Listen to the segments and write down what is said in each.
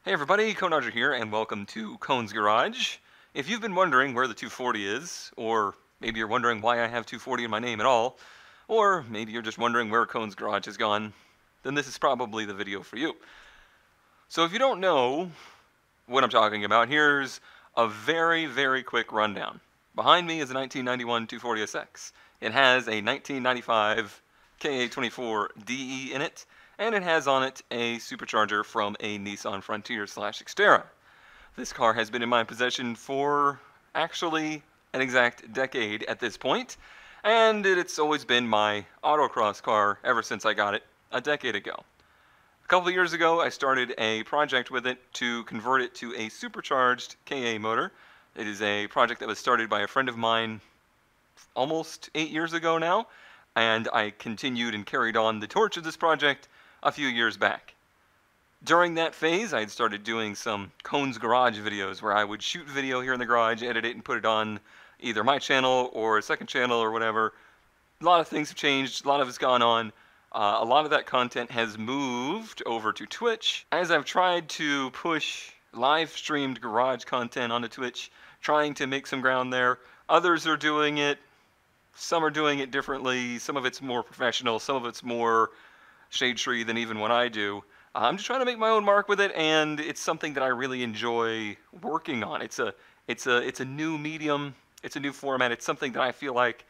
Hey everybody, KADER here, and welcome to Cone's Garage. If you've been wondering where the 240 is, or maybe you're wondering why I have 240 in my name at all, or maybe you're just wondering where Cone's Garage has gone, then this is probably the video for you. So if you don't know what I'm talking about, here's a very quick rundown. Behind me is a 1991 240SX. It has a 1995 KA24DE in it, and it has on it a supercharger from a Nissan Frontier/Xterra. This car has been in my possession for actually an exact decade at this point, and it's always been my autocross car ever since I got it a decade ago. A couple of years ago, I started a project with it to convert it to a supercharged KA motor. It is a project that was started by a friend of mine almost 8 years ago now, and I continued and carried on the torch of this project a few years back. During that phase, I had started doing some Cone's Garage videos where I would shoot video here in the garage, edit it, and put it on either my channel or a second channel or whatever. A lot of things have changed, a lot of it's gone on. A lot of that content has moved over to Twitch. As I've tried to push live streamed garage content onto Twitch, trying to make some ground there, others are doing it. Some are doing it differently. Some of it's more professional. Some of it's more shade tree than even what I do. I'm just trying to make my own mark with it, and it's something that I really enjoy working on. It's a new medium. It's a new format. It's something that I feel like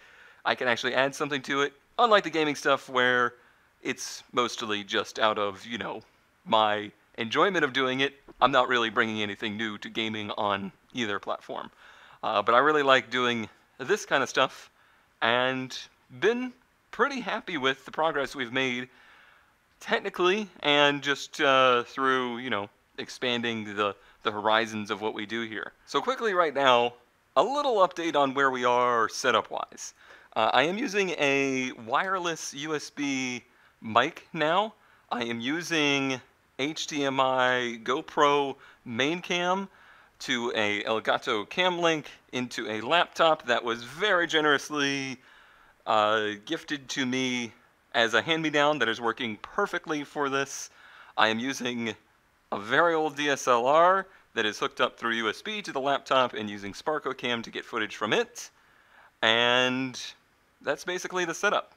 I can actually add something to it. Unlike the gaming stuff where it's mostly just out of, my enjoyment of doing it. I'm not really bringing anything new to gaming on either platform. But I really like doing this kind of stuff, and been pretty happy with the progress we've made technically, and just through, expanding the horizons of what we do here. So quickly right now, a little update on where we are setup-wise. I am using a wireless USB mic now. I am using HDMI GoPro main cam to a Elgato cam link into a laptop that was very generously gifted to me as a hand-me-down that is working perfectly for this. I am using a very old DSLR that is hooked up through USB to the laptop and using SparkoCam to get footage from it. And that's basically the setup.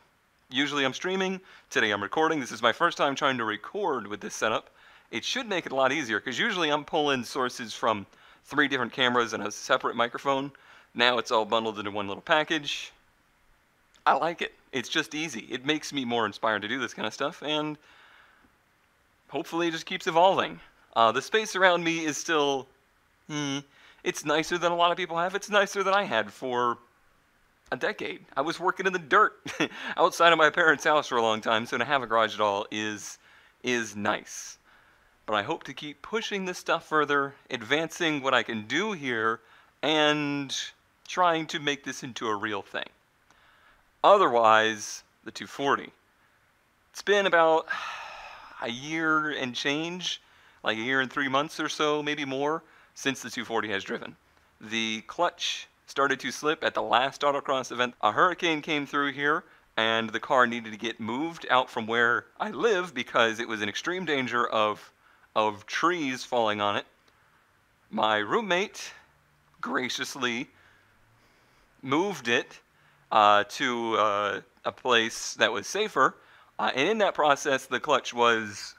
Usually I'm streaming. Today I'm recording. This is my first time trying to record with this setup. It should make it a lot easier, because usually I'm pulling sources from 3 different cameras and a separate microphone. Now it's all bundled into one little package. I like it. It's just easy. It makes me more inspired to do this kind of stuff, and hopefully it just keeps evolving. The space around me is still, it's nicer than a lot of people have. It's nicer than I had for a decade. I was working in the dirt outside of my parents' house for a long time, so to have a garage at all is nice. But I hope to keep pushing this stuff further, advancing what I can do here, and trying to make this into a real thing. Otherwise, the 240. It's been about a year and change, like a year and 3 months or so, maybe more, since the 240 has driven. The clutch started to slip at the last autocross event. A hurricane came through here, and the car needed to get moved out from where I live because it was in extreme danger of trees falling on it. My roommate graciously moved it to a place that was safer, and in that process the clutch was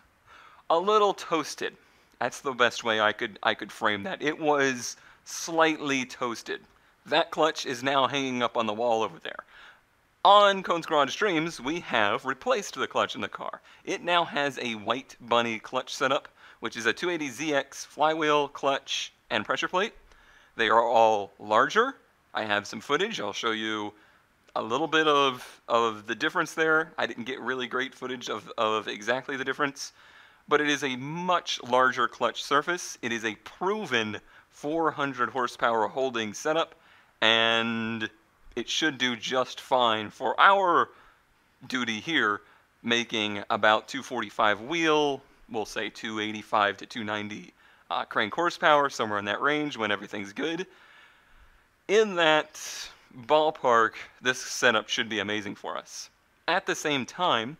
a little toasted. That's the best way I could frame that. It was slightly toasted. That clutch is now hanging up on the wall over there. On Cone's Garage Streams, we have replaced the clutch in the car. It now has a White Bunny clutch setup, which is a 280ZX flywheel, clutch, and pressure plate. They are all larger. I have some footage. I'll show you a little bit of the difference there. I didn't get really great footage of exactly the difference, but it is a much larger clutch surface. It is a proven 400 horsepower holding setup, and it should do just fine for our duty here, making about 245 wheel, we'll say 285 to 290 crank horsepower, somewhere in that range when everything's good. In that ballpark, this setup should be amazing for us. At the same time,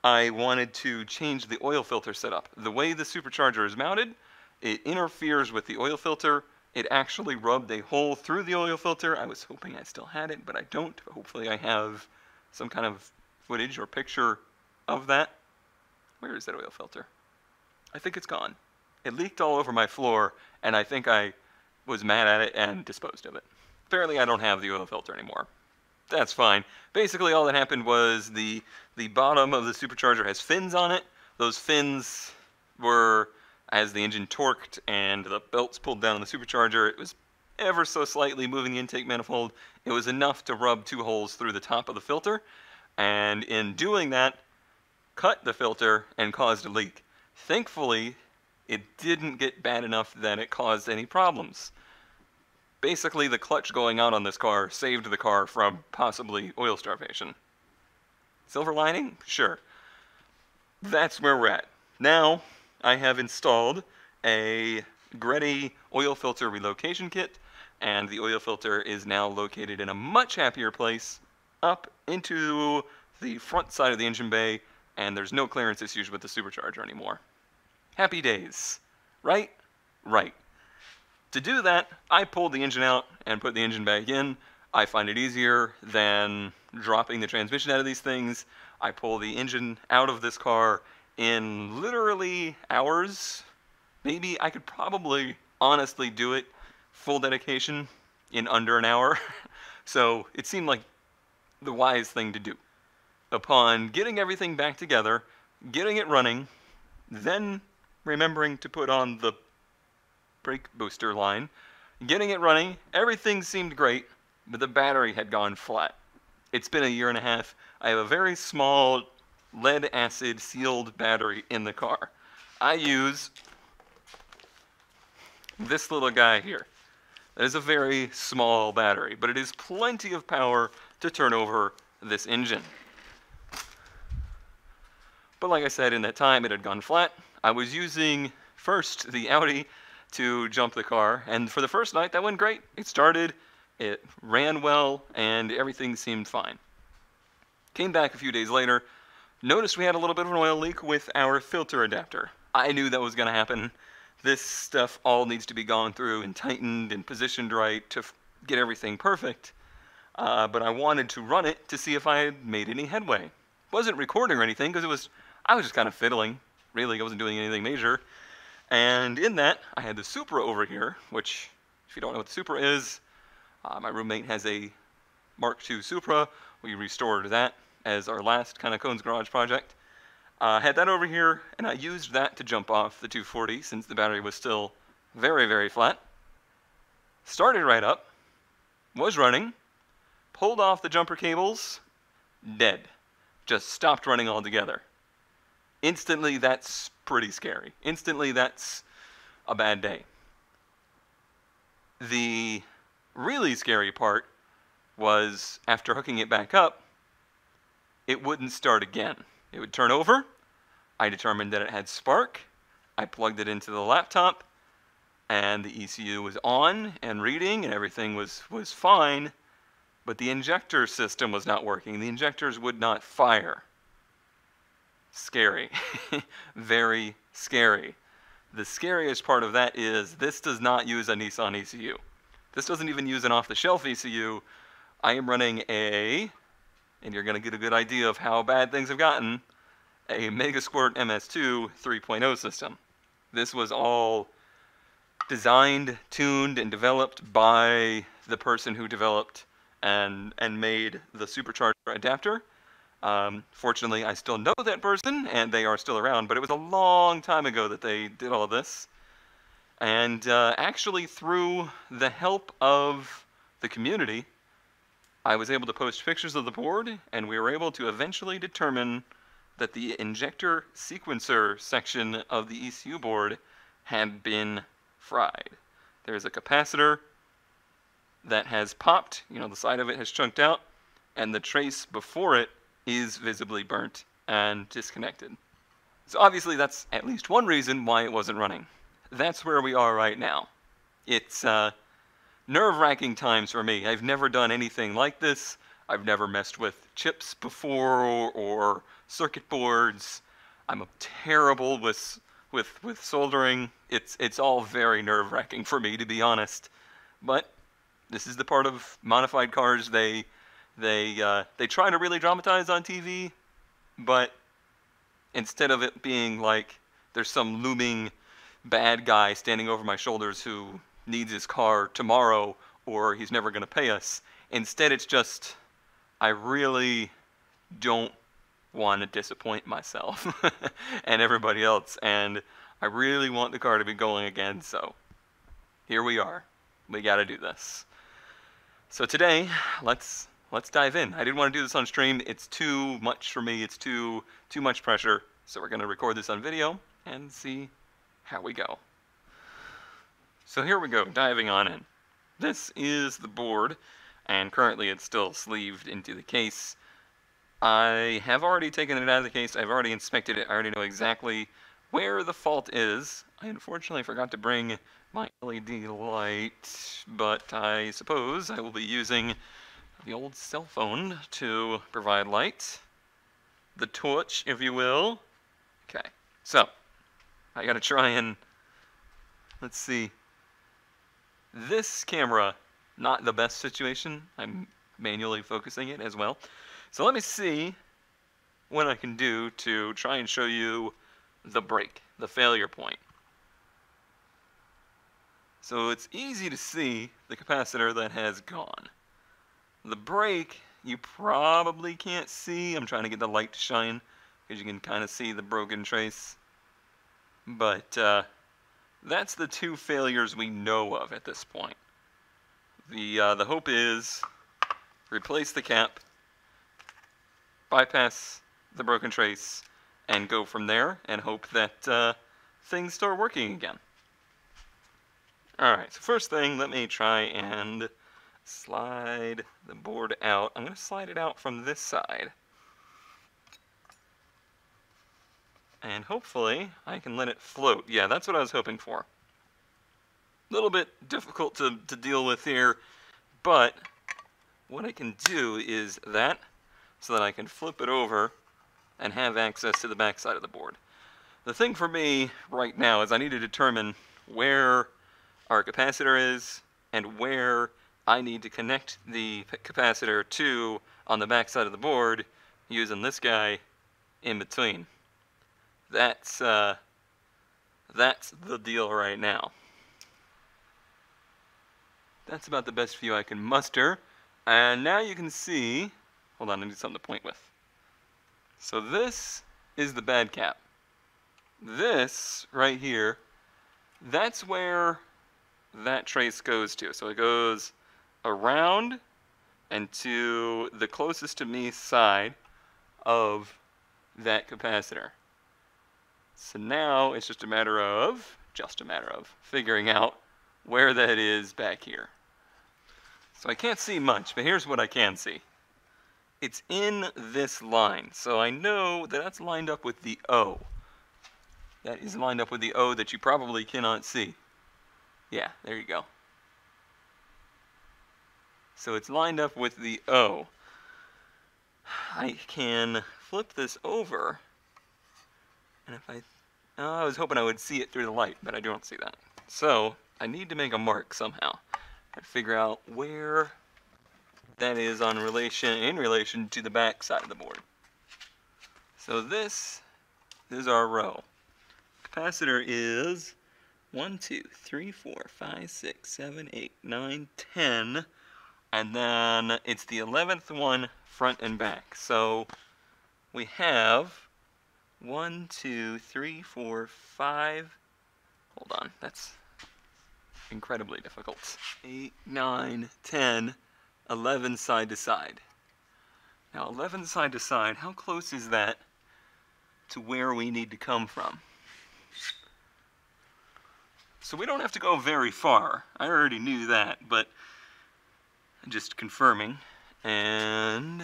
I wanted to change the oil filter setup. The way the supercharger is mounted, It interferes with the oil filter. It actually rubbed a hole through the oil filter. I was hoping I still had it, but I don't. Hopefully I have some kind of footage or picture of that. Where is that oil filter? I think it's gone. It leaked all over my floor, and I think I was mad at it and disposed of it. Apparently I don't have the oil filter anymore. That's fine. Basically all that happened was the bottom of the supercharger has fins on it. Those fins were, as the engine torqued and the belts pulled down on the supercharger, it was ever so slightly moving the intake manifold. It was enough to rub 2 holes through the top of the filter, and in doing that, cut the filter and caused a leak. Thankfully, it didn't get bad enough that it caused any problems. Basically, the clutch going out on this car saved the car from possibly oil starvation. Silver lining? Sure. That's where we're at. Now, I have installed a Greddy oil filter relocation kit, and the oil filter is now located in a much happier place up into the front side of the engine bay, and there's no clearance issues with the supercharger anymore. Happy days. Right? Right. To do that, I pulled the engine out and put the engine back in. I find it easier than dropping the transmission out of these things. I pull the engine out of this car in literally hours. Maybe I could probably honestly do it full dedication in under an hour. So it seemed like the wise thing to do. Upon getting everything back together, getting it running, then remembering to put on the brake booster line, getting it running, everything seemed great, but the battery had gone flat. It's been a year and a half. I have a very small lead acid sealed battery in the car. I use this little guy here. That is a very small battery, but it is plenty of power to turn over this engine. But like I said, in that time it had gone flat. I was using first the Audi to jump the car, and for the first night that went great. It started, it ran well, and everything seemed fine. Came back a few days later, noticed we had a little bit of an oil leak with our filter adapter. I knew that was going to happen. This stuff all needs to be gone through and tightened and positioned right to get everything perfect. But I wanted to run it to see if I had made any headway. Wasn't recording or anything because I was just kind of fiddling. Really, I wasn't doing anything major. And in that, I had the Supra over here, which, if you don't know what the Supra is, my roommate has a Mark II Supra. We restored that as our last kind of Cone's Garage project. Had that over here, and I used that to jump off the 240 since the battery was still very, very flat. Started right up, was running, pulled off the jumper cables, dead. Just stopped running altogether. Instantly, that's pretty scary. Instantly, that's a bad day. The really scary part was after hooking it back up, it wouldn't start again. It would turn over. I determined that it had spark. I plugged it into the laptop, and the ECU was on and reading, and everything was fine, but the injector system was not working. The injectors would not fire. Scary. Very scary. The scariest part of that is this does not use a Nissan ECU. This doesn't even use an off-the-shelf ECU. I am running and you're going to get a good idea of how bad things have gotten, a Megasquirt MS2 3.0 system. This was all designed, tuned, and developed by the person who developed and made the supercharger adapter. Fortunately, I still know that person, and they are still around, but it was a long time ago that they did all of this. And actually, through the help of the community, I was able to post pictures of the board, and we were able to eventually determine that the injector sequencer section of the ECU board had been fried. There's a capacitor that has popped, the side of it has chunked out, and the trace before it is visibly burnt and disconnected. So obviously that's at least one reason why it wasn't running. That's where we are right now. It's nerve-wracking times for me. I've never done anything like this. I've never messed with chips before or circuit boards. I'm terrible with with soldering. It's all very nerve-wracking for me, to be honest. But this is the part of modified cars they try to really dramatize on TV, but instead of it being like there's some looming bad guy standing over my shoulders who needs his car tomorrow or he's never going to pay us, instead it's just, I really don't want to disappoint myself and everybody else, and I really want the car to be going again, so here we are. We got to do this. So today, let's dive in. I didn't want to do this on stream. It's too much for me. It's too much pressure. So we're going to record this on video and see how we go. So here we go, diving on in. This is the board, and currently it's still sleeved into the case. I have already taken it out of the case. I've already inspected it. I already know exactly where the fault is. I unfortunately forgot to bring my LED light, but I suppose I will be using the old cell phone to provide light. The torch, if you will. Okay, so I gotta try and, let's see. This camera, not the best situation. I'm manually focusing it as well. So let me see what I can do to try and show you the break, the failure point. So it's easy to see the capacitor that has gone. The break, you probably can't see. I'm trying to get the light to shine because you can kind of see the broken trace. But that's the two failures we know of at this point. The hope is replace the cap, bypass the broken trace, and go from there and hope that things start working again. Alright, so first thing, let me try and slide the board out. I'm going to slide it out from this side. And hopefully I can let it float. Yeah, that's what I was hoping for. A little bit difficult to deal with here, but what I can do is that, so that I can flip it over and have access to the back side of the board. The thing for me right now is I need to determine where our capacitor is and where I need to connect the capacitor to on the back side of the board using this guy in between. That's the deal right now. That's about the best view I can muster. And now you can see, hold on, I need something to point with. So this is the bad cap. This right here, that's where that trace goes to. So it goes around and to the closest to me side of that capacitor. So now it's just a matter of figuring out where that is back here. So I can't see much, but here's what I can see. It's in this line, so I know that that's lined up with the O. That is lined up with the O that you probably cannot see. Yeah, there you go. So it's lined up with the O. I can flip this over, and if I was hoping I would see it through the light, but I don't see that. So I need to make a mark somehow and figure out where that is in relation to the back side of the board. So this is our row. Capacitor is 1, 2, 3, 4, 5, 6, 7, 8, 9, 10, and then it's the 11th one front and back. So we have 1, 2, 3, 4, 5, hold on, that's incredibly difficult. 8, 9, 10, 11 side to side. Now 11 side to side, how close is that to where we need to come from? So we don't have to go very far. I already knew that, but just confirming. And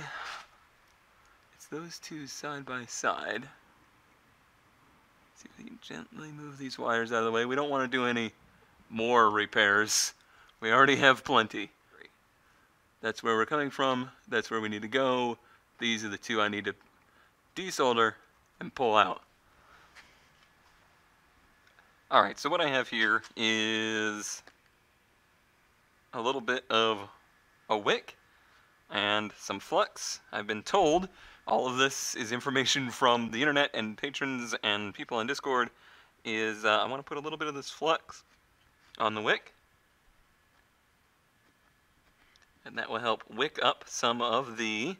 it's those two side by side. See if we can gently move these wires out of the way. We don't want to do any more repairs. We already have plenty. That's where we're coming from. That's where we need to go. These are the two I need to desolder and pull out. Alright, so what I have here is a little bit of a wick and some flux. I've been told all of this is information from the internet and patrons and people on Discord. I want to put a little bit of this flux on the wick, and that will help wick up some of the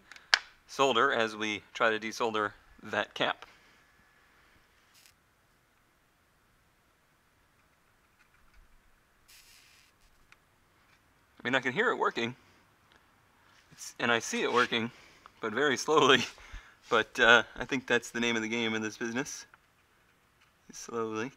solder as we try to desolder that cap. I mean, I can hear it working, and I see it working, but very slowly. But I think that's the name of the game in this business. Slowly.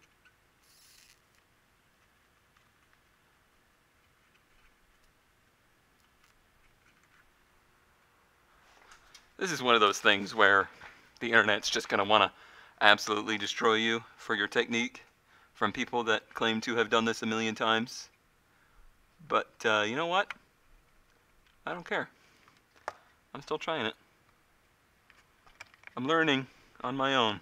This is one of those things where the internet's just going to want to absolutely destroy you for your technique from people that claim to have done this a million times. But you know what? I don't care. I'm still trying it. I'm learning on my own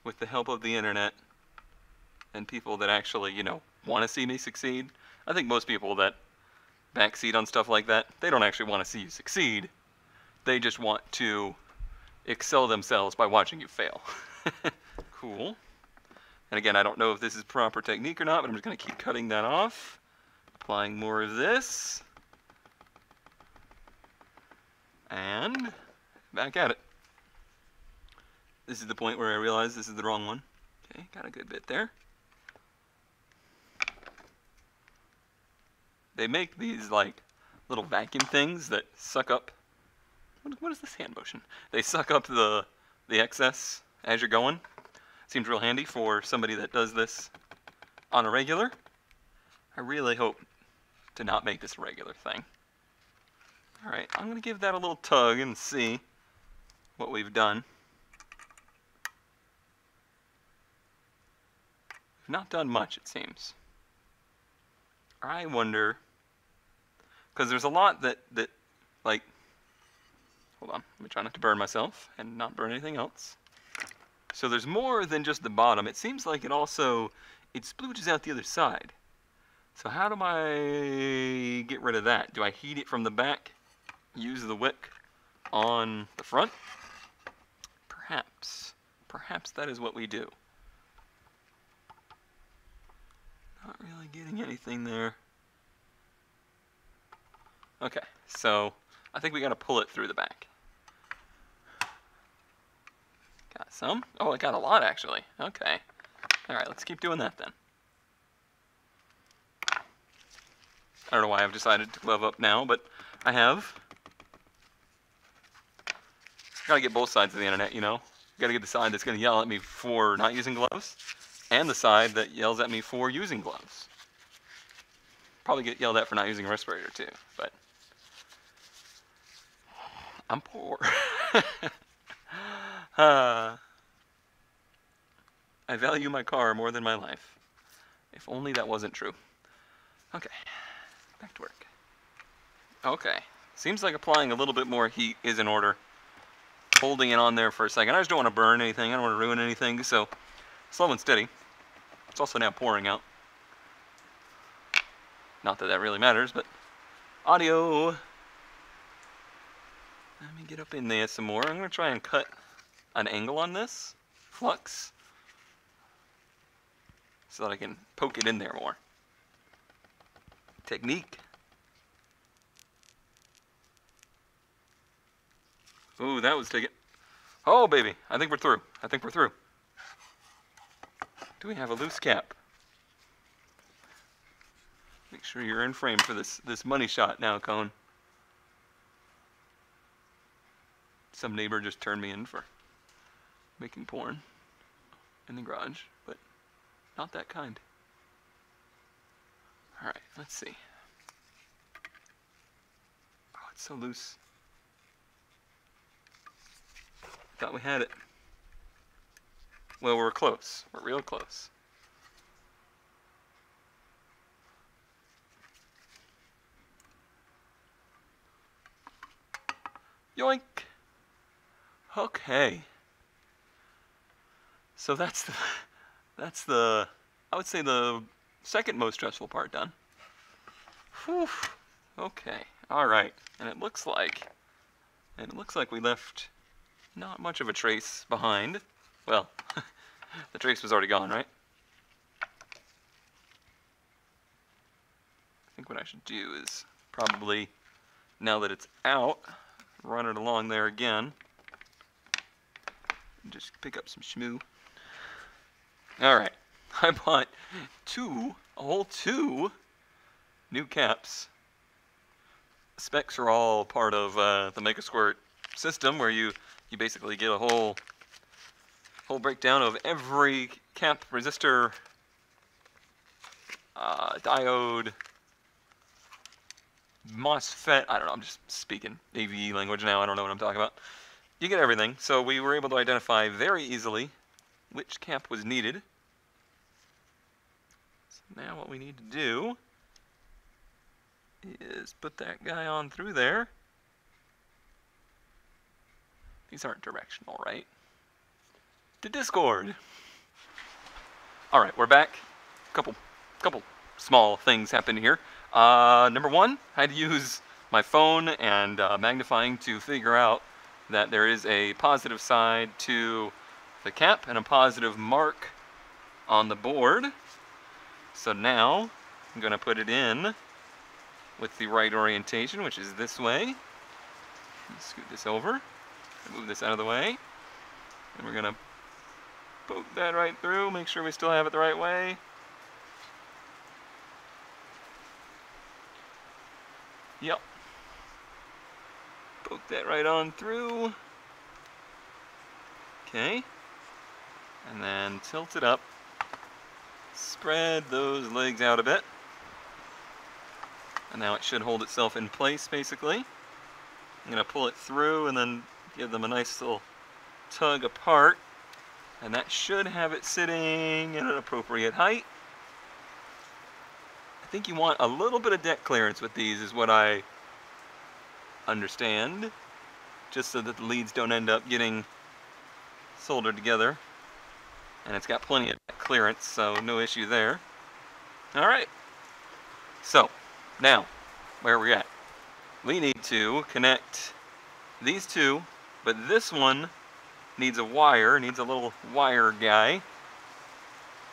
with the help of the internet and people that actually, want to see me succeed. I think most people that backseat on stuff like that, they don't actually want to see you succeed. They just want to excel themselves by watching you fail. Cool. And again, I don't know if this is proper technique or not, but I'm just going to keep cutting that off. Applying more of this. And back at it. This is the point where I realize this is the wrong one. Okay, got a good bit there. They make these like little vacuum things that suck up. What is this hand motion? They suck up the excess as you're going. Seems real handy for somebody that does this on a regular. I really hope to not make this a regular thing. Alright, I'm going to give that a little tug and see what we've done. We've not done much, it seems. I wonder, because there's a lot that like, hold on, let me try not to burn myself and not burn anything else. So there's more than just the bottom. It seems like it splooges out the other side. So how do I get rid of that? Do I heat it from the back? Use the wick on the front? Perhaps that is what we do. Not really getting anything there. Okay, so I think we got to pull it through the back. Got some? Oh, I got a lot actually. Okay. Alright, let's keep doing that then. I don't know why I've decided to glove up now, but I have. Gotta get both sides of the internet, Gotta get the side that's gonna yell at me for not using gloves, and the side that yells at me for using gloves. Probably get yelled at for not using a respirator too, but I'm poor. I value my car more than my life. If only that wasn't true. Okay, back to work. Okay, seems like applying a little bit more heat is in order. Holding it on there for a second. I just don't want to burn anything. I don't want to ruin anything, so slow and steady. It's also now pouring out. Not that that really matters, but audio. Let me get up in there some more. I'm going to try and cut an angle on this flux so that I can poke it in there more. Technique. Ooh, that was taking. Oh, baby. I think we're through. Do we have a loose cap? Make sure you're in frame for this money shot now, Cone. Some neighbor just turned me in for making porn in the garage, but not that kind. Alright, let's see. Oh, it's so loose. Thought we had it. Well, we're close. We're real close. Yoink! Okay. So that's the I would say the second most stressful part done. Whew. Okay. All right. And it looks like we left not much of a trace behind. Well, the trace was already gone, right? I think what I should do is probably, now that it's out, run it along there again. And just pick up some shmoo. Alright, I bought a whole two new caps. Specs are all part of the Make a Squirt system, where you basically get a whole breakdown of every cap, resistor, diode, MOSFET. I don't know, I'm just speaking AV language now, I don't know what I'm talking about. You get everything, so we were able to identify very easily which cap was needed. So now what we need to do is put that guy on through there. These aren't directional, right? To Discord. Alright, we're back. Couple small things happened here. Number one, I had to use my phone and magnifying to figure out that there is a positive side to the cap and a positive mark on the board. So now I'm going to put it in with the right orientation, which is this way. Scoot this over, move this out of the way, and we're going to poke that right through, make sure we still have it the right way. Yep. Poke that right on through. Okay. And then tilt it up. Spread those legs out a bit. And now it should hold itself in place, basically. I'm going to pull it through and then give them a nice little tug apart. And that should have it sitting at an appropriate height. I think you want a little bit of deck clearance with these, is what I understand. Just so that the leads don't end up getting soldered together. And it's got plenty of deck clearance, so no issue there. Alright. So, now, where are we at? We need to connect these two, but this one needs a wire, needs a little wire guy.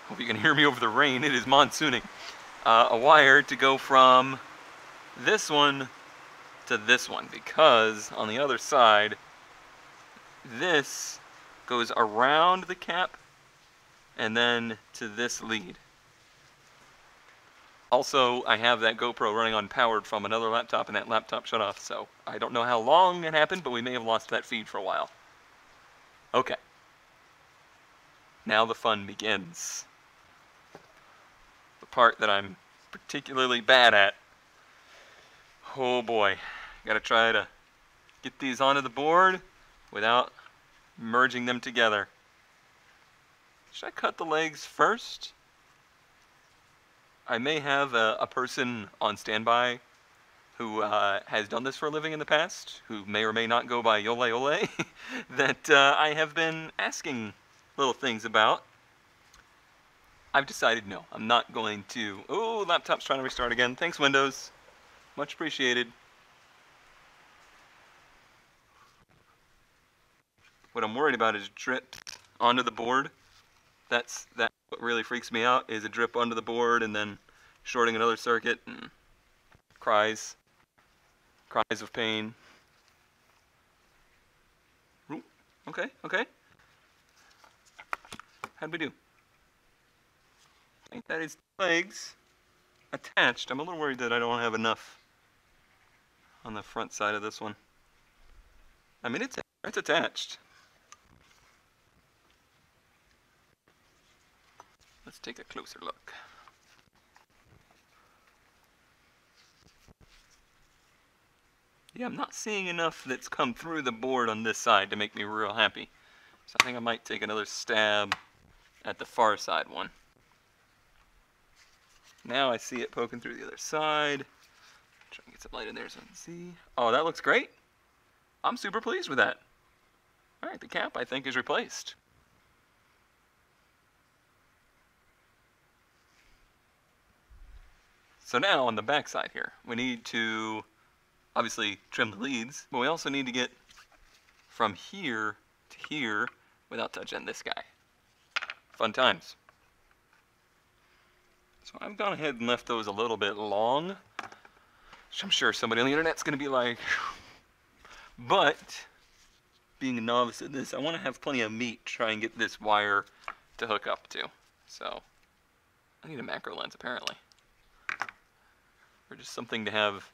Hope you can hear me over the rain, it is monsooning. A wire to go from this one to this one, because on the other side, this goes around the cap and then to this lead. Also, I have that GoPro running on powered from another laptop, and that laptop shut off, so I don't know how long it happened, but we may have lost that feed for a while. Okay. Now the fun begins. The part that I'm particularly bad at. Oh boy. Gotta try to get these onto the board without merging them together. Should I cut the legs first? I may have a person on standby who has done this for a living in the past, who may or may not go by Yole Ole, that I have been asking little things about. I've decided no, I'm not going to. Oh, laptop's trying to restart again. Thanks, Windows. Much appreciated. What I'm worried about is drips onto the board. That's what really freaks me out, is a drip onto the board and then shorting another circuit and cries of pain. Ooh, okay. How'd we do? I think that is legs attached. I'm a little worried that I don't have enough on the front side of this one. I mean, it's attached. Let's take a closer look. Yeah, I'm not seeing enough that's come through the board on this side to make me real happy. So I think I might take another stab at the far side one. Now I see it poking through the other side. Try and get some light in there so I can see. Oh, that looks great. I'm super pleased with that. Alright, the cap I think is replaced. So now on the back side here, we need to obviously trim the leads, but we also need to get from here to here without touching this guy. Fun times. So I've gone ahead and left those a little bit long, which I'm sure somebody on the internet's going to be like, but being a novice at this, I want to have plenty of meat to try and get this wire to hook up to. So I need a macro lens apparently, or just something to have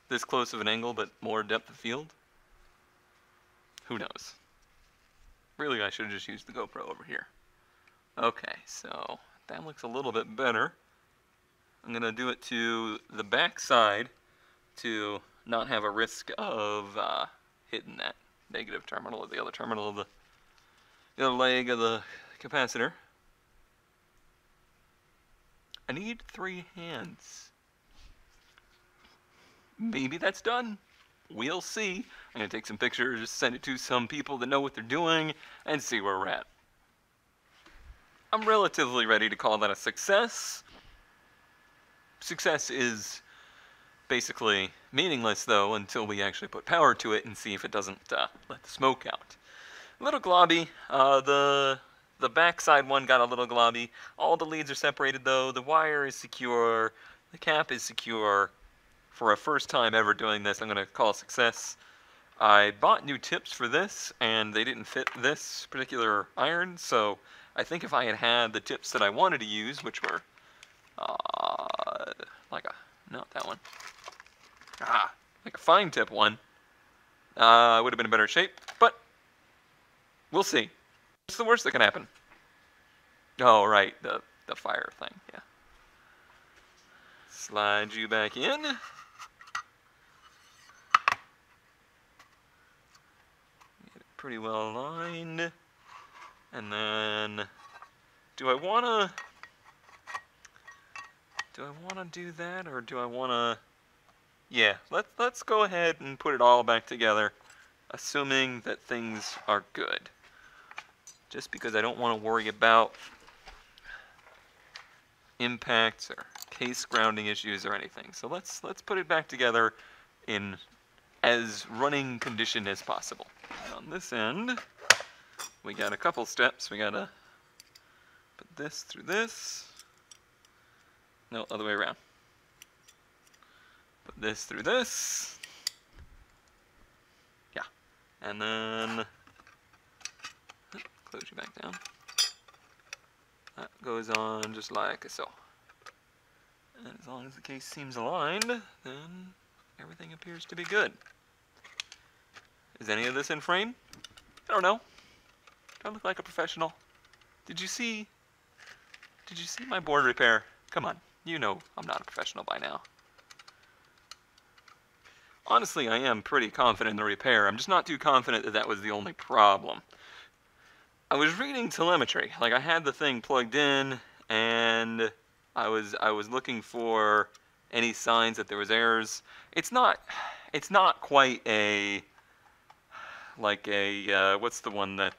this close of an angle but more depth of field. Who knows? Really, I should have just used the GoPro over here. Okay, so that looks a little bit better. I'm going to do it to the back side to not have a risk of hitting that negative terminal or the other terminal of the other leg of the capacitor. I need 3 hands. Maybe that's done. We'll see. I'm going to take some pictures, send it to some people that know what they're doing, and see where we're at. I'm relatively ready to call that a success. Success is basically meaningless, though, until we actually put power to it and see if it doesn't let the smoke out. A little globby. The backside one got a little globby. All the leads are separated, though. The wire is secure. The cap is secure. For a first time ever doing this, I'm going to call a success. I bought new tips for this, and they didn't fit this particular iron, so I think if I had had the tips that I wanted to use, which were not that one, like a fine tip one, I would have been in better shape, but we'll see. What's the worst that can happen? Oh, right, the fire thing, yeah. Slide you back in. Get it pretty well aligned. And then, do I wanna do that, or do I wanna? Yeah, let's go ahead and put it all back together, assuming that things are good. Just because I don't want to worry about impacts or case grounding issues or anything. So let's put it back together in as running condition as possible. And on this end, we got a couple steps. We gotta put this through this. No, other way around. Put this through this. Yeah. And then close you back down. That goes on just like so. And as long as the case seems aligned, then everything appears to be good. Is any of this in frame? I don't know. Do I look like a professional? Did you see my board repair? Come on, you know I'm not a professional by now. Honestly, I am pretty confident in the repair. I'm just not too confident that that was the only problem. I was reading telemetry, like I had the thing plugged in, and I was looking for any signs that there was errors. It's not quite a what's the one that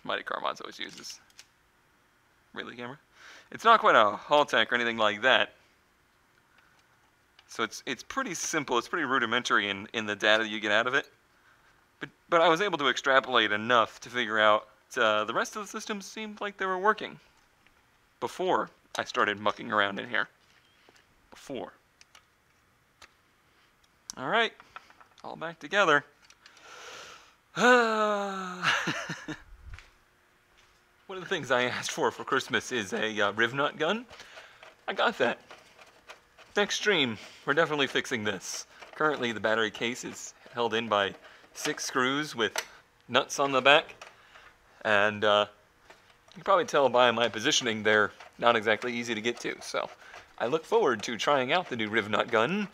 Mighty Car Mods always uses? Really, camera? It's not quite a Haltech or anything like that. So it's pretty simple. It's pretty rudimentary in the data you get out of it. But I was able to extrapolate enough to figure out the rest of the systems seemed like they were working before I started mucking around in here. Before. All right, all back together. One of the things I asked for Christmas is a riv nut gun. I got that. Next stream, we're definitely fixing this. Currently, the battery case is held in by 6 screws with nuts on the back, and you can probably tell by my positioning they're not exactly easy to get to. So I look forward to trying out the new riv nut gun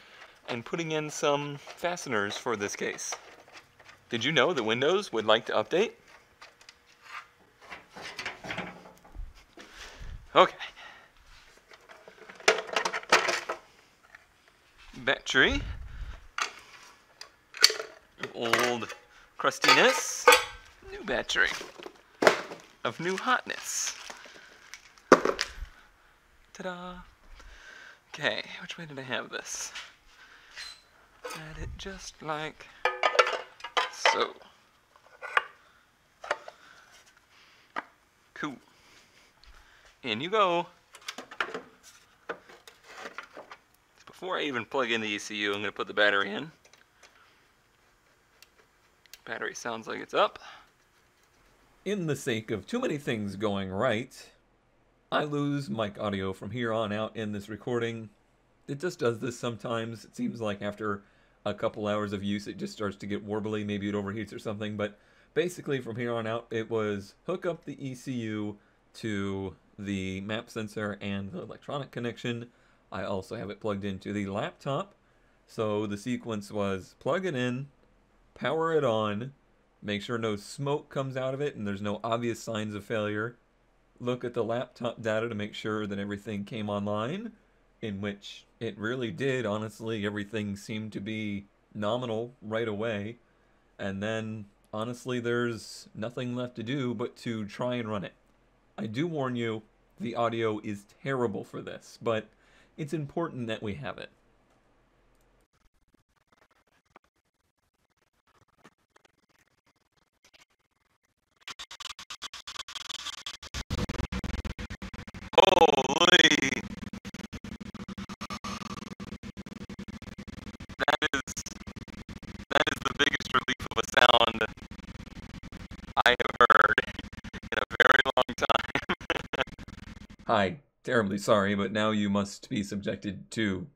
and putting in some fasteners for this case. Did you know that Windows would like to update? Okay. Battery. Old crustiness. New battery. Of new hotness. Ta-da! Okay, which way did I have this? Had it just like so. Cool. In you go. Before I even plug in the ECU, I'm going to put the battery in. Battery sounds like it's up. In the sake of too many things going right, I lose mic audio from here on out in this recording. It just does this sometimes. It seems like after a couple hours of use it just starts to get warbly, maybe it overheats or something, but basically from here on out it was hook up the ECU to the map sensor and the electronic connection. I also have it plugged into the laptop, so the sequence was plug it in, power it on, make sure no smoke comes out of it and there's no obvious signs of failure, look at the laptop data to make sure that everything came online, in which it really did. Honestly, everything seemed to be nominal right away, and then honestly there's nothing left to do but to try and run it. I do warn you, the audio is terrible for this, but it's important that we have it. Holy! That is the biggest relief of a sound I have heard in a very long time. Hi, terribly sorry, but now you must be subjected to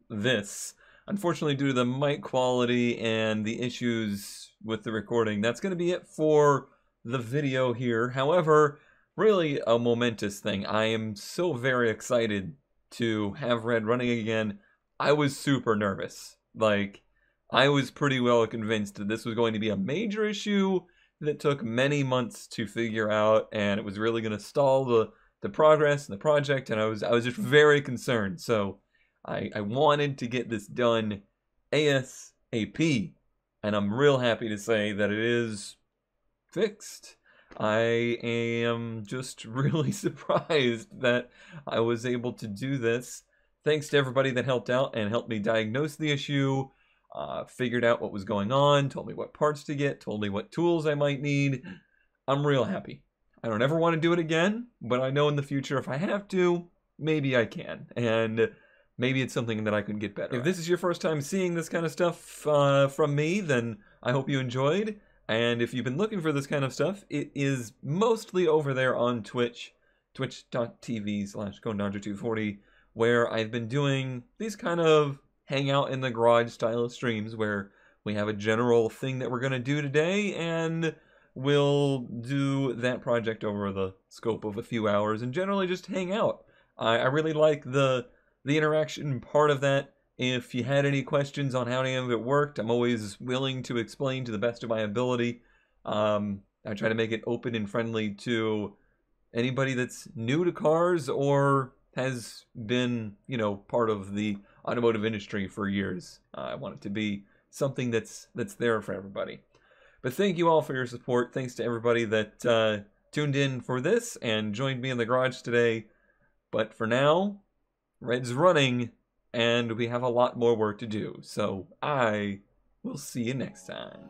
this. Unfortunately, due to the mic quality and the issues with the recording, that's going to be it for the video here. However, really a momentous thing. I am so very excited to have Red running again. I was super nervous. Like, I was pretty well convinced that this was going to be a major issue that took many months to figure out, and it was really going to stall the progress and the project, and I was just very concerned. So I wanted to get this done ASAP, and I'm real happy to say that it is fixed. I am just really surprised that I was able to do this. Thanks to everybody that helped out and helped me diagnose the issue, figured out what was going on, told me what parts to get, told me what tools I might need. I'm real happy. I don't ever want to do it again, but I know in the future if I have to, maybe I can. And maybe it's something that I can get better at. If this is your first time seeing this kind of stuff from me, then I hope you enjoyed. And if you've been looking for this kind of stuff, it is mostly over there on Twitch, twitch.tv/ConeDodger240, where I've been doing these kind of hangout in the garage style of streams where we have a general thing that we're going to do today, and we'll do that project over the scope of a few hours and generally just hang out. I really like the interaction part of that. If you had any questions on how any of it worked, I'm always willing to explain to the best of my ability. I try to make it open and friendly to anybody that's new to cars or has been, you know, part of the automotive industry for years. I want it to be something that's there for everybody. But thank you all for your support. Thanks to everybody that tuned in for this and joined me in the garage today. But for now, Red's running, and we have a lot more work to do. So I will see you next time.